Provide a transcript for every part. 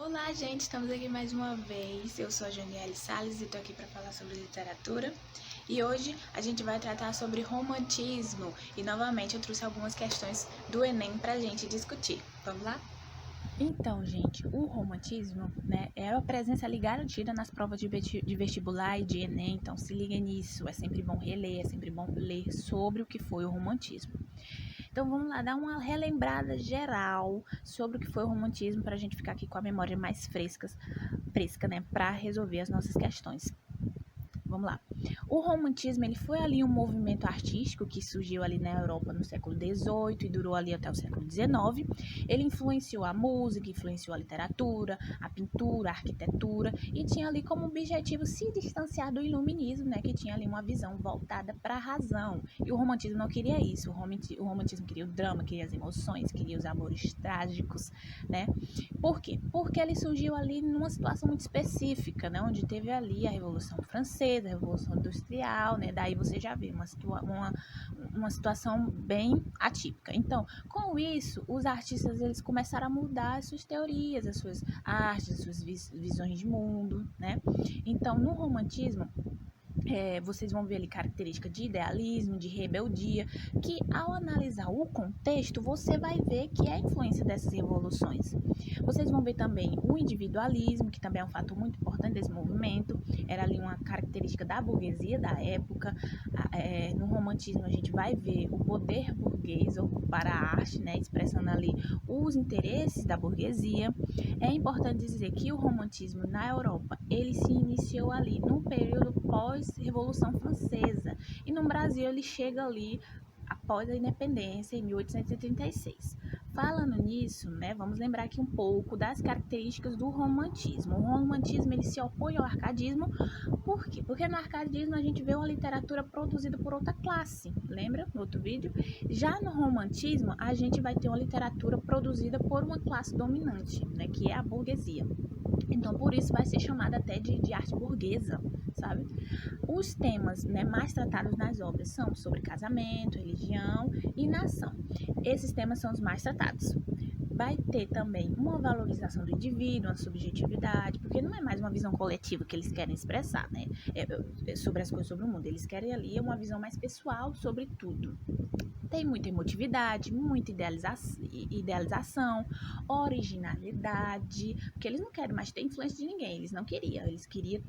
Olá, gente, estamos aqui mais uma vez. Eu sou a Janiele Salles e estou aqui para falar sobre literatura. E hoje a gente vai tratar sobre romantismo. E novamente eu trouxe algumas questões do Enem para a gente discutir. Vamos lá? Então, gente, o romantismo, né, é a presença ali garantida nas provas de vestibular e de Enem. Então, se liga nisso. É sempre bom reler, é sempre bom ler sobre o que foi o romantismo. Então vamos lá, dar uma relembrada geral sobre o que foi o romantismo para a gente ficar aqui com a memória mais fresca, né, para resolver as nossas questões. Vamos lá. O romantismo ele foi ali um movimento artístico que surgiu ali na Europa no século XVIII e durou ali até o século XIX. Ele influenciou a música, influenciou a literatura, a pintura, a arquitetura e tinha ali como objetivo se distanciar do iluminismo, né, que tinha ali uma visão voltada para a razão. E o romantismo não queria isso. O romantismo queria o drama, queria as emoções, queria os amores trágicos, né? Por quê? Porque ele surgiu ali numa situação muito específica, né, onde teve ali a Revolução Francesa, a Revolução Industrial, né? Daí você já vê uma situação bem atípica. Então, com isso, os artistas eles começaram a mudar as suas teorias, as suas artes, as suas visões de mundo, né? Então, no romantismo, vocês vão ver ali característica de idealismo, de rebeldia, que ao analisar o contexto, você vai ver que é a influência dessas revoluções. Vocês vão ver também o individualismo, que também é um fator muito importante desse movimento, era ali uma característica da burguesia da época. No romantismo a gente vai ver o poder burguês para a arte, né, expressando ali os interesses da burguesia. É importante dizer que o romantismo na Europa, ele se iniciou ali no período pós-Revolução Francesa e no Brasil ele chega ali após a independência em 1836. Falando nisso, né, vamos lembrar aqui um pouco das características do romantismo. O romantismo ele se opõe ao arcadismo, por quê? Porque no arcadismo a gente vê uma literatura produzida por outra classe, lembra no outro vídeo? Já no romantismo a gente vai ter uma literatura produzida por uma classe dominante, né, que é a burguesia. Então, por isso vai ser chamada até de arte burguesa, sabe? Os temas, né, mais tratados nas obras são sobre casamento, religião e nação. Esses temas são os mais tratados. Vai ter também uma valorização do indivíduo, uma subjetividade, porque não é mais uma visão coletiva que eles querem expressar, né? Sobre as coisas, sobre o mundo. Eles querem ali uma visão mais pessoal sobre tudo. Tem muita emotividade, muita idealização, originalidade, porque eles não querem mais ter influência de ninguém, eles não queriam, eles queriam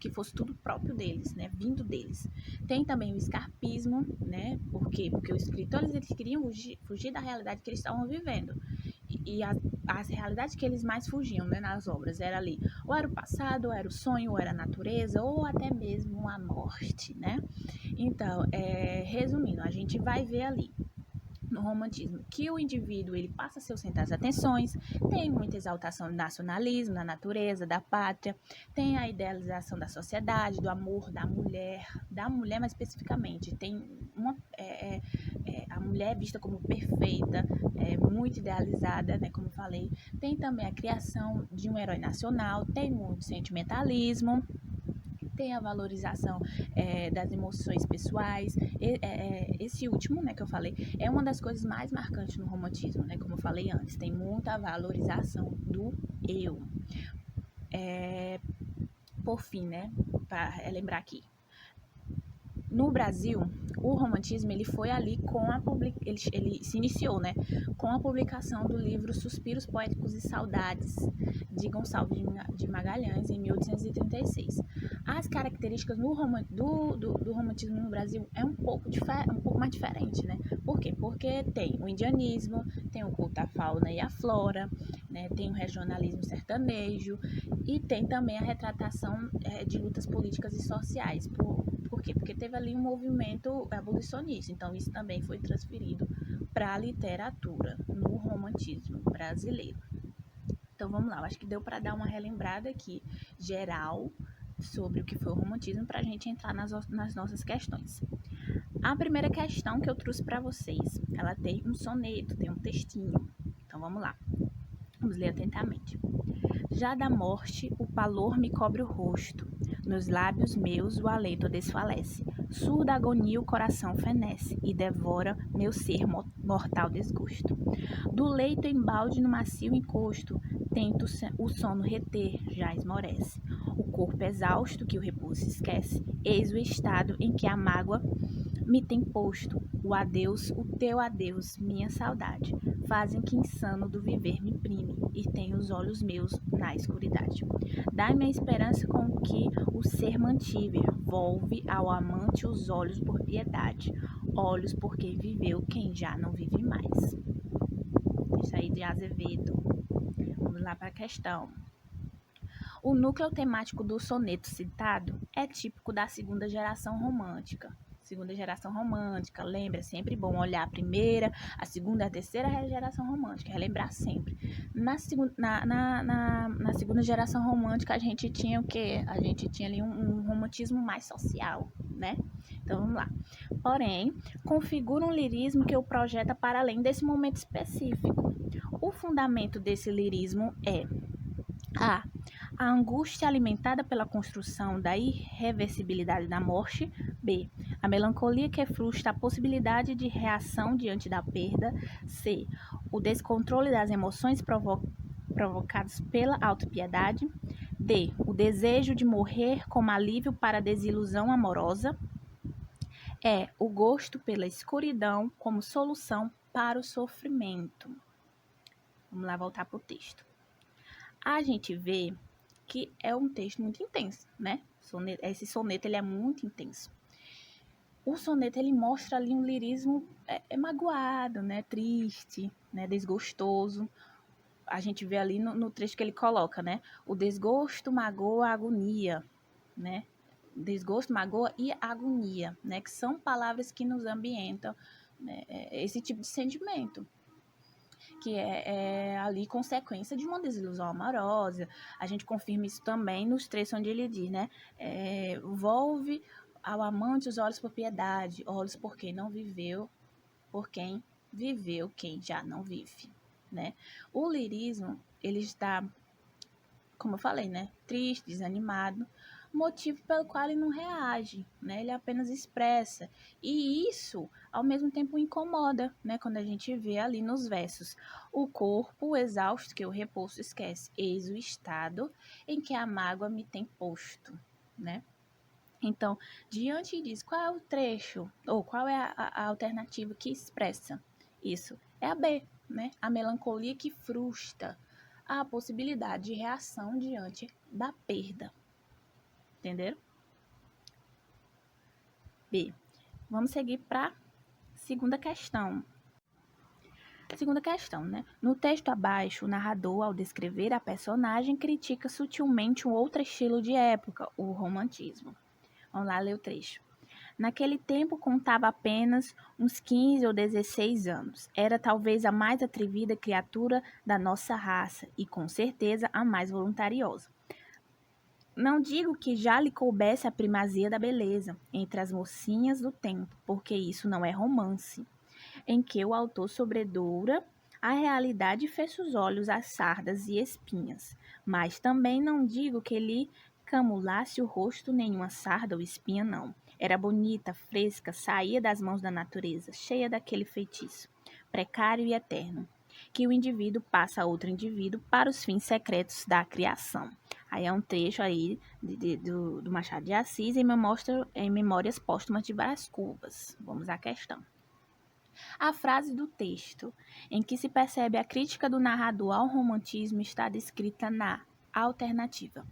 que fosse tudo próprio deles, né, vindo deles. Tem também o escapismo, né, por quê? Porque os escritores eles queriam fugir da realidade que eles estavam vivendo. E as realidades que eles mais fugiam, né, nas obras, era ali, ou era o passado, ou era o sonho, ou era a natureza, ou até mesmo a morte, né? Então, resumindo, a gente vai ver ali no romantismo que o indivíduo ele passa a ser o centro das atenções, tem muita exaltação do nacionalismo, da natureza, da pátria, tem a idealização da sociedade, do amor, da mulher mais especificamente, tem a mulher vista como perfeita, muito idealizada, né, como eu falei, tem também a criação de um herói nacional, tem muito sentimentalismo, tem a valorização das emoções pessoais. Esse último, né, que eu falei, é uma das coisas mais marcantes no romantismo, né, como eu falei antes, tem muita valorização do eu. Por fim, né, para lembrar aqui, no Brasil, o romantismo ele foi ali ele se iniciou, né, com a publicação do livro Suspiros Poéticos e Saudades de Gonçalves de Magalhães em 1836. As características do romantismo no Brasil é um pouco mais diferente, né? Por quê? Porque tem o indianismo, tem o culto à fauna e à flora, né? Tem o regionalismo sertanejo e tem também a retratação de lutas políticas e sociais. Por quê? Porque teve ali um movimento abolicionista, então isso também foi transferido para a literatura no romantismo brasileiro. Então vamos lá, eu acho que deu para dar uma relembrada aqui geral sobre o que foi o romantismo para a gente entrar nas nossas questões. A primeira questão que eu trouxe para vocês, ela tem um soneto, tem um textinho. Então vamos lá, vamos ler atentamente. Já da morte o palor me cobre o rosto, nos lábios meus o alento desfalece. Surda agonia o coração fenece e devora meu ser mortal desgosto. Do leito embalde no macio encosto, tento o sono reter, já esmorece. O corpo exausto que o repouso esquece, eis o estado em que a mágoa me tem posto. O adeus, o teu adeus, minha saudade, fazem que insano do viver me imprime e tenho os olhos meus na escuridade. Dai-me a esperança com que o ser mantive, volve ao amante os olhos por piedade, olhos por quem viveu, quem já não vive mais. Isso aí de Azevedo. Vamos lá para a questão. O núcleo temático do soneto citado é típico da segunda geração romântica. Segunda geração romântica, lembra, é sempre bom olhar a primeira, a segunda e a terceira geração romântica, relembrar sempre. Na segunda geração romântica, a gente tinha o quê? A gente tinha ali um romantismo mais social, né? Então, vamos lá. Porém, configura um lirismo que o projeta para além desse momento específico. O fundamento desse lirismo é a angústia alimentada pela construção da irreversibilidade da morte. B. A melancolia que frustra a possibilidade de reação diante da perda. C. O descontrole das emoções provocadas pela autopiedade. D. O desejo de morrer como alívio para a desilusão amorosa. E. O gosto pela escuridão como solução para o sofrimento. Vamos lá voltar para o texto. A gente vê que é um texto muito intenso, né? Esse soneto, ele é muito intenso. O soneto, ele mostra ali um lirismo magoado, né? Triste, né? Desgostoso. A gente vê ali no trecho que ele coloca, né? O desgosto, magoa, agonia, né? Desgosto, magoa e agonia, né? Que são palavras que nos ambientam, né? Esse tipo de sentimento, que é ali consequência de uma desilusão amorosa. A gente confirma isso também nos trechos onde ele diz, né? Volve ao amante os olhos por piedade, olhos por quem não viveu, por quem viveu, quem já não vive, né? O lirismo, ele está, como eu falei, né? Triste, desanimado, motivo pelo qual ele não reage, né? Ele apenas expressa. E isso, ao mesmo tempo, incomoda, né? Quando a gente vê ali nos versos. O corpo exausto que o repouso esquece, eis o estado em que a mágoa me tem posto, né? Então, diante disso, qual é o trecho, ou qual é a alternativa que expressa isso? É a B, né? A melancolia que frustra a possibilidade de reação diante da perda. Entenderam? B. Vamos seguir para a segunda questão. Segunda questão, né? No texto abaixo, o narrador, ao descrever a personagem, critica sutilmente um outro estilo de época, o romantismo. Vamos lá ler o trecho. Naquele tempo contava apenas uns 15 ou 16 anos. Era talvez a mais atrevida criatura da nossa raça e, com certeza, a mais voluntariosa. Não digo que já lhe coubesse a primazia da beleza entre as mocinhas do tempo, porque isso não é romance, em que o autor sobredoura a realidade e fecha os olhos às sardas e espinhas. Mas também não digo que lhe camulasse o rosto nenhuma sarda ou espinha, não. Era bonita, fresca, saía das mãos da natureza, cheia daquele feitiço, precário e eterno, que o indivíduo passa a outro indivíduo para os fins secretos da criação. Aí é um trecho aí do Machado de Assis em Memórias Póstumas de Brás Cubas. Vamos à questão. A frase do texto em que se percebe a crítica do narrador ao romantismo está descrita na alternativa.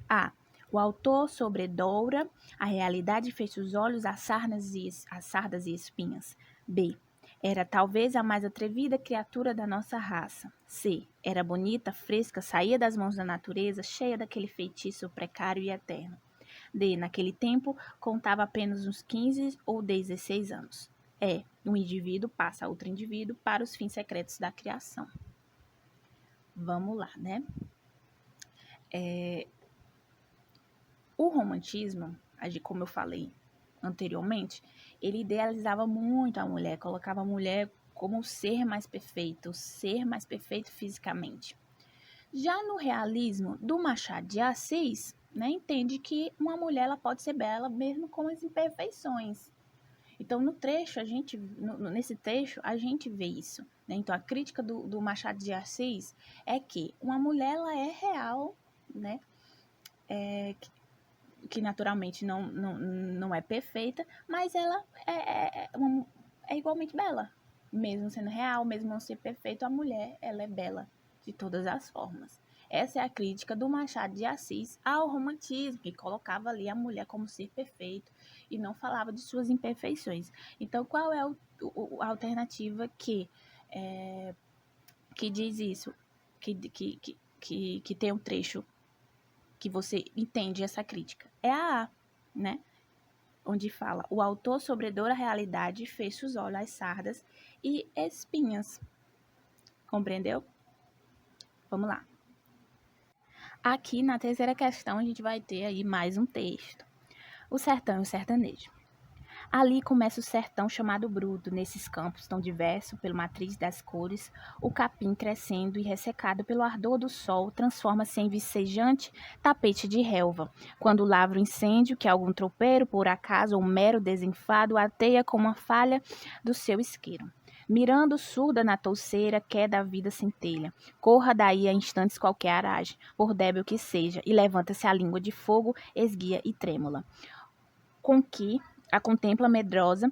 A. O autor sobredoura a realidade e fecha os olhos às sardas e espinhas. B. Era talvez a mais atrevida criatura da nossa raça. C. Era bonita, fresca, saía das mãos da natureza, cheia daquele feitiço precário e eterno. D. Naquele tempo, contava apenas uns 15 ou 16 anos. E. Um indivíduo passa a outro indivíduo para os fins secretos da criação. Vamos lá, né? O romantismo, como eu falei anteriormente, ele idealizava muito a mulher, colocava a mulher como o ser mais perfeito fisicamente. Já no realismo do Machado de Assis, né, entende que uma mulher ela pode ser bela mesmo com as imperfeições. Então, nesse trecho, a gente vê isso, né? Então, a crítica do Machado de Assis é que uma mulher, ela é real, né? Que naturalmente não é perfeita, mas ela é igualmente bela. Mesmo sendo real, mesmo não ser perfeita, a mulher, ela é bela de todas as formas. Essa é a crítica do Machado de Assis ao romantismo, que colocava ali a mulher como ser perfeito e não falava de suas imperfeições. Então, qual é a alternativa que diz isso? Que tem um trecho que você entende essa crítica? É a, né? Onde fala: o autor, sobre dor a realidade, fecha os olhos às sardas e espinhas. Compreendeu? Vamos lá. Aqui na terceira questão a gente vai ter aí mais um texto. O sertão e o sertanejo. Ali começa o sertão chamado bruto, nesses campos tão diversos pelo matriz das cores, o capim crescendo e ressecado pelo ardor do sol transforma-se em vicejante tapete de relva, quando lavra o incêndio que algum tropeiro, por acaso ou mero desenfado, ateia com uma falha do seu isqueiro. Mirando surda na touceira, queda a vida centelha. Corra daí a instantes qualquer aragem, por débil que seja, e levanta-se a língua de fogo, esguia e trêmula. Com que a contempla medrosa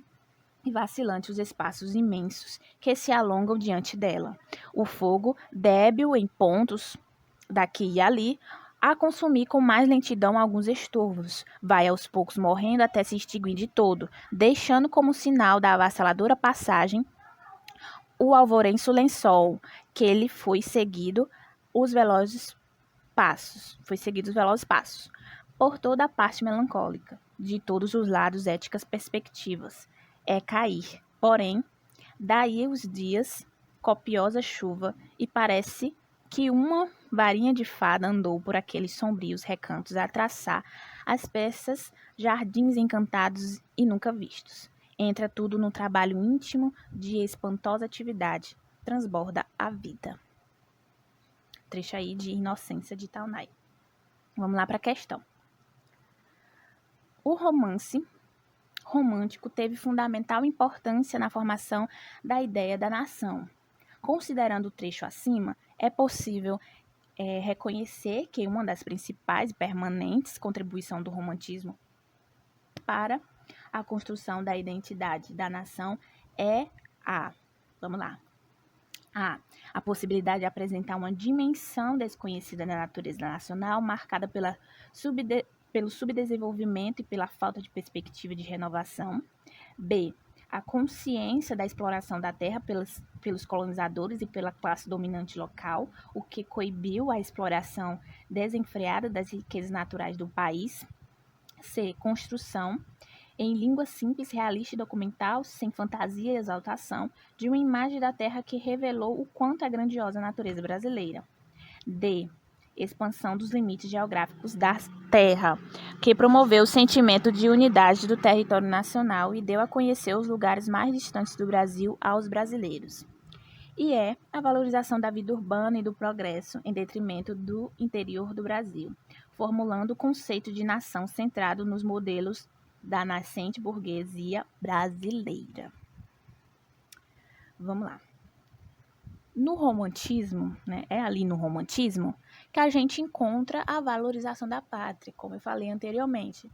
e vacilante os espaços imensos que se alongam diante dela. O fogo, débil em pontos daqui e ali, a consumir com mais lentidão alguns estorvos, vai aos poucos morrendo até se extinguir de todo, deixando como sinal da avassaladora passagem o alvorenço lençol, que lhe foi seguido os velozes passos. Por toda a parte melancólica, de todos os lados éticas perspectivas, é cair. Porém, daí os dias, copiosa chuva, e parece que uma varinha de fada andou por aqueles sombrios recantos a traçar as peças, jardins encantados e nunca vistos. Entra tudo no trabalho íntimo de espantosa atividade, transborda a vida. Trecho aí de Inocência de Taunay. Vamos lá para a questão. O romance romântico teve fundamental importância na formação da ideia da nação. Considerando o trecho acima, é possível reconhecer que uma das principais e permanentes contribuições do romantismo para a construção da identidade da nação é a possibilidade de apresentar uma dimensão desconhecida da natureza nacional, marcada pelo subdesenvolvimento e pela falta de perspectiva de renovação. B. A consciência da exploração da terra pelos colonizadores e pela classe dominante local, o que coibiu a exploração desenfreada das riquezas naturais do país. C. Construção, em língua simples, realista e documental, sem fantasia e exaltação, de uma imagem da terra que revelou o quanto é grandiosa a natureza brasileira. D. Expansão dos limites geográficos da terra, que promoveu o sentimento de unidade do território nacional e deu a conhecer os lugares mais distantes do Brasil aos brasileiros. E é a valorização da vida urbana e do progresso em detrimento do interior do Brasil, formulando o conceito de nação centrado nos modelos da nascente burguesia brasileira. Vamos lá. No romantismo, né, é ali no romantismo que a gente encontra a valorização da pátria, como eu falei anteriormente.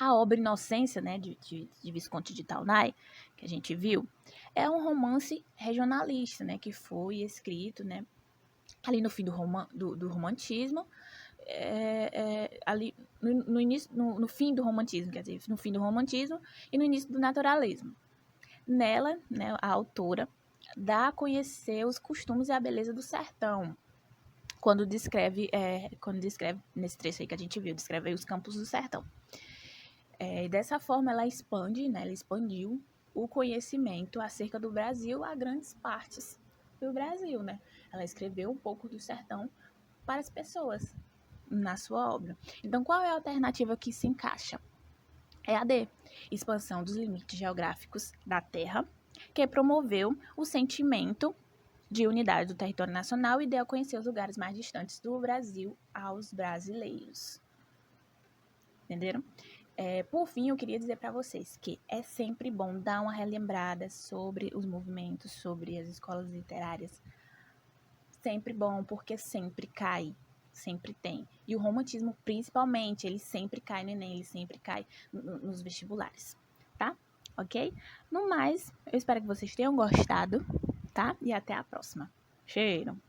A obra Inocência, né, de Visconde de Taunay, que a gente viu, é um romance regionalista, né, que foi escrito, né, ali no fim do romantismo, ali no início, no fim do romantismo, quer dizer, no fim do romantismo e no início do naturalismo. Nela, né, a autora dá a conhecer os costumes e a beleza do sertão, quando descreve nesse trecho aí que a gente viu, descreve aí os campos do sertão. E dessa forma ela expande, né, ela expandiu o conhecimento acerca do Brasil a grandes partes do Brasil, né? Ela escreveu um pouco do sertão para as pessoas na sua obra. Então, qual é a alternativa que se encaixa? É a D, expansão dos limites geográficos da terra, que promoveu o sentimento de unidade do território nacional e deu a conhecer os lugares mais distantes do Brasil aos brasileiros. entenderam? Por fim, eu queria dizer para vocês que é sempre bom dar uma relembrada sobre os movimentos, sobre as escolas literárias. Sempre bom, porque sempre cai, sempre tem. E o romantismo, principalmente, ele sempre cai no Enem, ele sempre cai nos vestibulares, tá? Ok? No mais, eu espero que vocês tenham gostado, tá? E até a próxima. Cheiro!